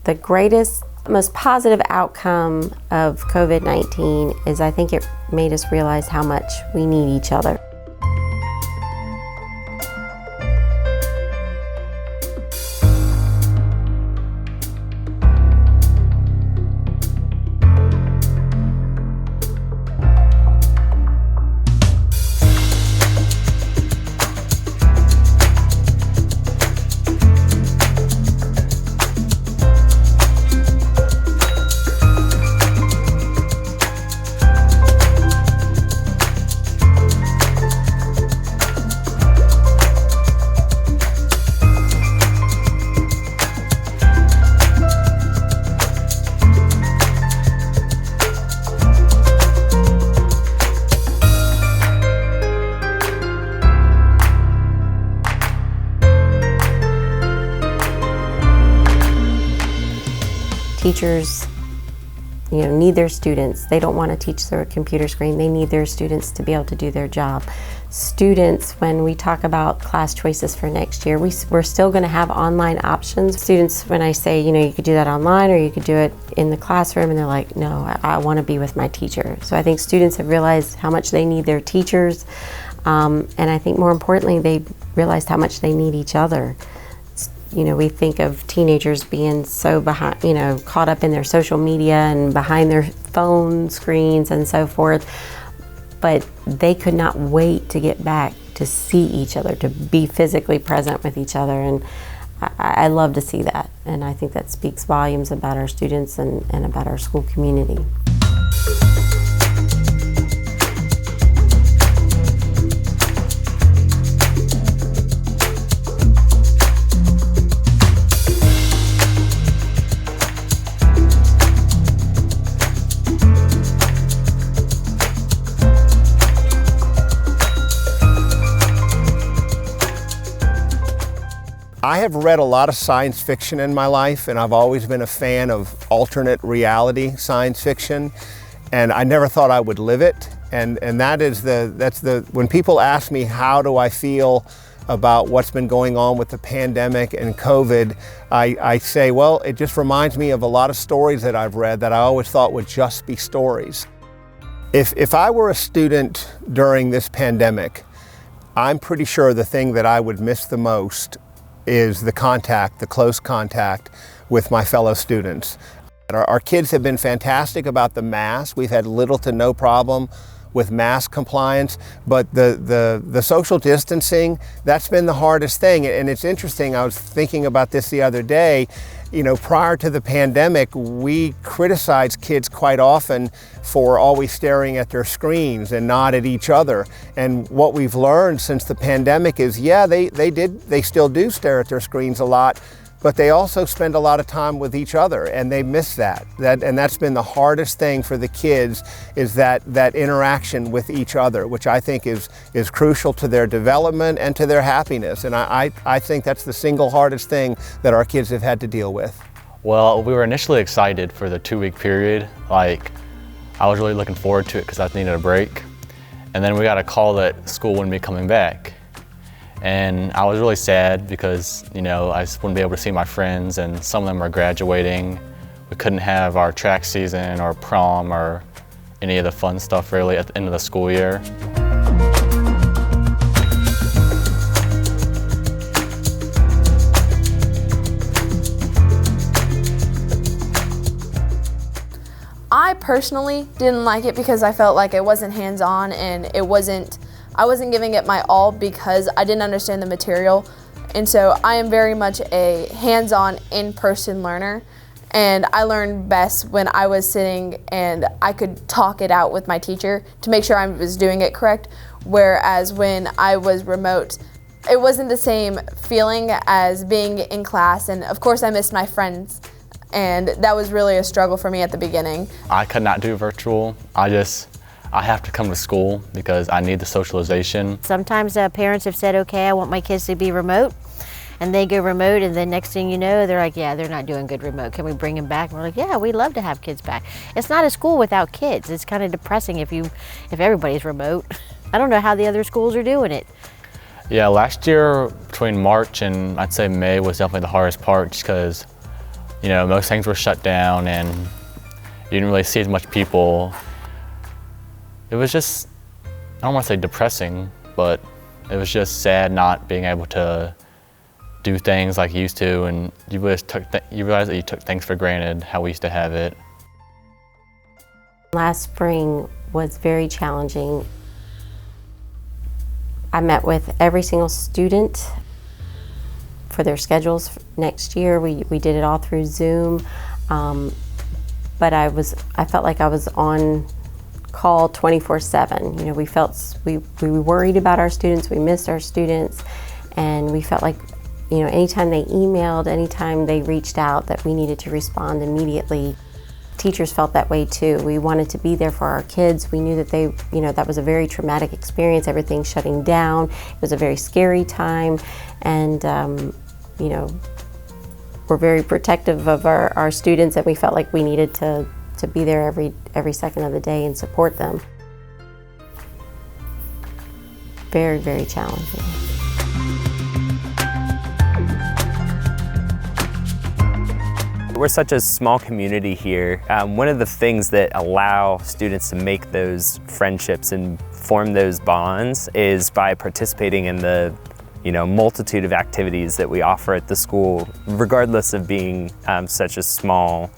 The greatest, most positive outcome of COVID-19 is I think it made us realize how much we need each other. Teachers, need their students. They don't want to teach their computer screen. They need their students to be able to do their job. Students, when we talk about class choices for next year, we're still going to have online options. Students, when I say, you could do that online or you could do it in the classroom, and they're like, no, I want to be with my teacher. So I think students have realized how much they need their teachers, and I think more importantly, they realized how much they need each other. We think of teenagers being so behind, caught up in their social media and behind their phone screens and so forth, but they could not wait to get back to see each other, to be physically present with each other, and I love to see that, and I think that speaks volumes about our students and about our school community. I have read a lot of science fiction in my life, and I've always been a fan of alternate reality science fiction, and I never thought I would live it. And when people ask me how do I feel about what's been going on with the pandemic and COVID, I say, well, it just reminds me of a lot of stories that I've read that I always thought would just be stories. If I were a student during this pandemic, I'm pretty sure the thing that I would miss the most is the close contact with my fellow students. Our kids have been fantastic about the mask. We've had little to no problem with mask compliance, but the social distancing, that's been the hardest thing. And it's interesting, I was thinking about this the other day. Prior to the pandemic, we criticized kids quite often for always staring at their screens and not at each other. And what we've learned since the pandemic is, they still do stare at their screens a lot, but they also spend a lot of time with each other, and they miss that. And that's been the hardest thing for the kids, is that interaction with each other, which I think is crucial to their development and to their happiness. And I think that's the single hardest thing that our kids have had to deal with. Well, we were initially excited for the 2-week period. I was really looking forward to it because I needed a break. And then we got a call that school wouldn't be coming back. And I was really sad because, I just wouldn't be able to see my friends, and some of them are graduating. We couldn't have our track season or prom or any of the fun stuff really at the end of the school year. I personally didn't like it because I felt like it wasn't hands-on, and I wasn't giving it my all because I didn't understand the material. And so I am very much a hands-on, in-person learner, and I learned best when I was sitting and I could talk it out with my teacher to make sure I was doing it correct, whereas when I was remote, it wasn't the same feeling as being in class, and of course I missed my friends, and that was really a struggle for me at the beginning. I could not do virtual. I have to come to school because I need the socialization. Sometimes parents have said, okay, I want my kids to be remote, and they go remote, and then next thing you know, they're like, yeah, they're not doing good remote. Can we bring them back? And we're like, yeah, we'd love to have kids back. It's not a school without kids. It's kind of depressing if everybody's remote. I don't know how the other schools are doing it. Yeah, last year between March and I'd say May was definitely the hardest part, just because you know, most things were shut down and you didn't really see as much people. It was just, I don't want to say depressing, but it was just sad not being able to do things like you used to, and you realize that you took things for granted, how we used to have it. Last spring was very challenging. I met with every single student for their schedules next year. We did it all through Zoom, but I felt like I was on call 24/7. You know, we worried about our students, we missed our students, and we felt like, you know, anytime they emailed, anytime they reached out, that we needed to respond immediately. Teachers felt that way too. We wanted to be there for our kids. We knew that that was a very traumatic experience, everything shutting down. It was a very scary time, and you know, we're very protective of our students, and we felt like we needed to be there every second of the day and support them. Very, very challenging. We're such a small community here. One of the things that allow students to make those friendships and form those bonds is by participating in the multitude of activities that we offer at the school, regardless of being such a small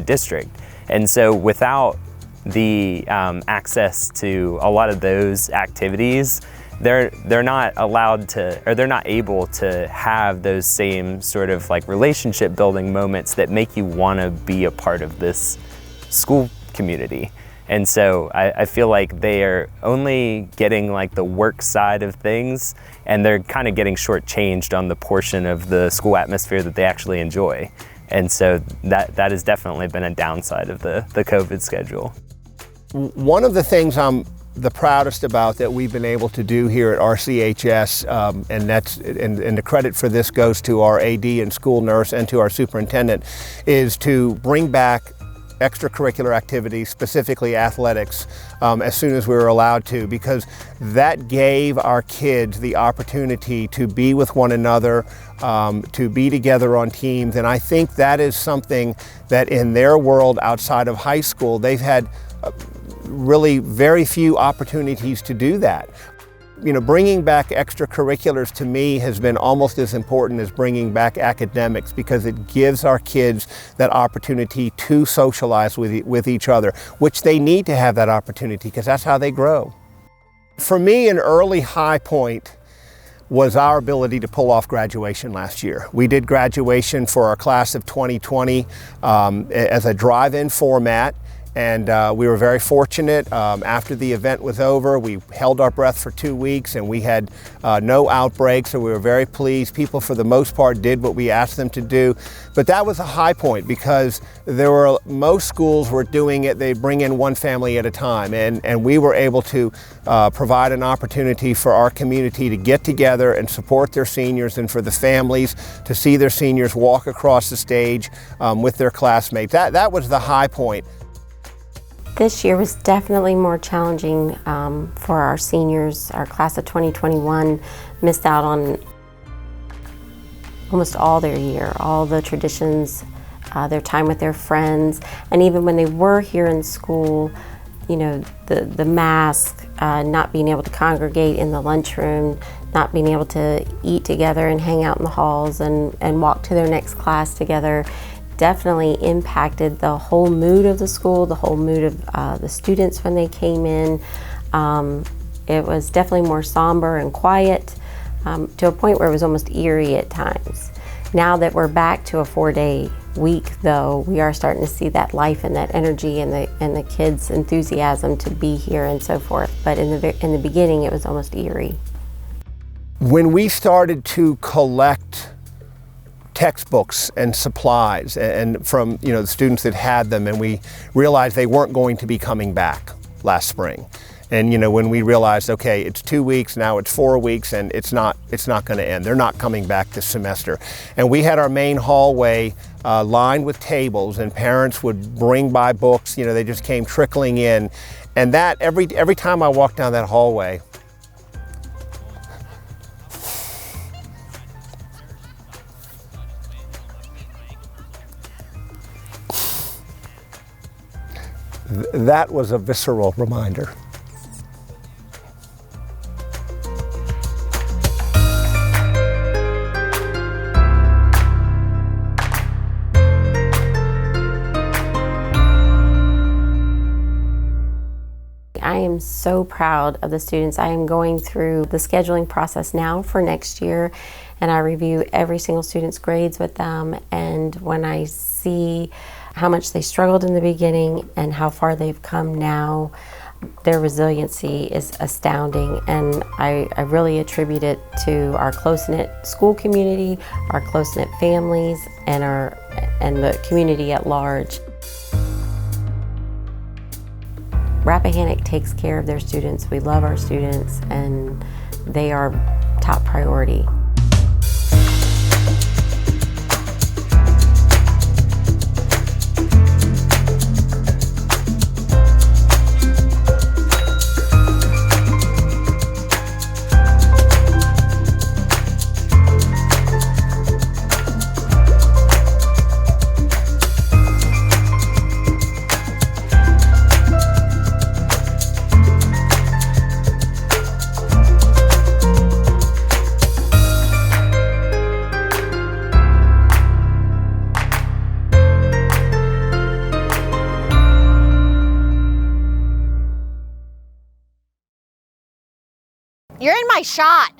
district. And so without the access to a lot of those activities, they're not allowed to, or they're not able to have those same sort of like relationship building moments that make you want to be a part of this school community. And so I feel like they are only getting like the work side of things, and they're kind of getting shortchanged on the portion of the school atmosphere that they actually enjoy. And so that has definitely been a downside of the COVID schedule. One of the things I'm the proudest about that we've been able to do here at RCHS, and the credit for this goes to our AD and school nurse and to our superintendent, is to bring back extracurricular activities, specifically athletics, as soon as we were allowed to, because that gave our kids the opportunity to be with one another, to be together on teams. And I think that is something that in their world outside of high school, they've had really very few opportunities to do that. You know, bringing back extracurriculars to me has been almost as important as bringing back academics, because it gives our kids that opportunity to socialize with each other, which they need to have that opportunity, because that's how they grow. For me, an early high point was our ability to pull off graduation last year. We did graduation for our class of 2020 as a drive-in format. And we were very fortunate. After the event was over, we held our breath for 2 weeks, and we had no outbreaks, so we were very pleased. People, for the most part, did what we asked them to do. But that was a high point, because most schools were doing it, they bring in one family at a time, and we were able to provide an opportunity for our community to get together and support their seniors, and for the families to see their seniors walk across the stage with their classmates. That was the high point. This year was definitely more challenging for our seniors. Our class of 2021 missed out on almost all their year, all the traditions, their time with their friends, and even when they were here in school, you know, the mask, not being able to congregate in the lunchroom, not being able to eat together and hang out in the halls and walk to their next class together, definitely impacted the whole mood of the school, the whole mood of the students when they came in. It was definitely more somber and quiet, to a point where it was almost eerie at times. Now that we're back to a 4-day week, though, we are starting to see that life and that energy and the kids' enthusiasm to be here and so forth. But in the beginning, it was almost eerie. When we started to collect textbooks and supplies and from the students that had them, and we realized they weren't going to be coming back last spring, and when we realized, okay, it's 2 weeks, now it's 4 weeks, and it's not going to end, they're not coming back this semester. And we had our main hallway lined with tables, and parents would bring by books, they just came trickling in, and that every time I walked down that hallway, that was a visceral reminder. I am so proud of the students. I am going through the scheduling process now for next year, and I review every single student's grades with them, and when I see how much they struggled in the beginning and how far they've come now, their resiliency is astounding, and I really attribute it to our close-knit school community, our close-knit families, and the community at large. Rappahannock takes care of their students. We love our students, and they are top priority. You're in my shot.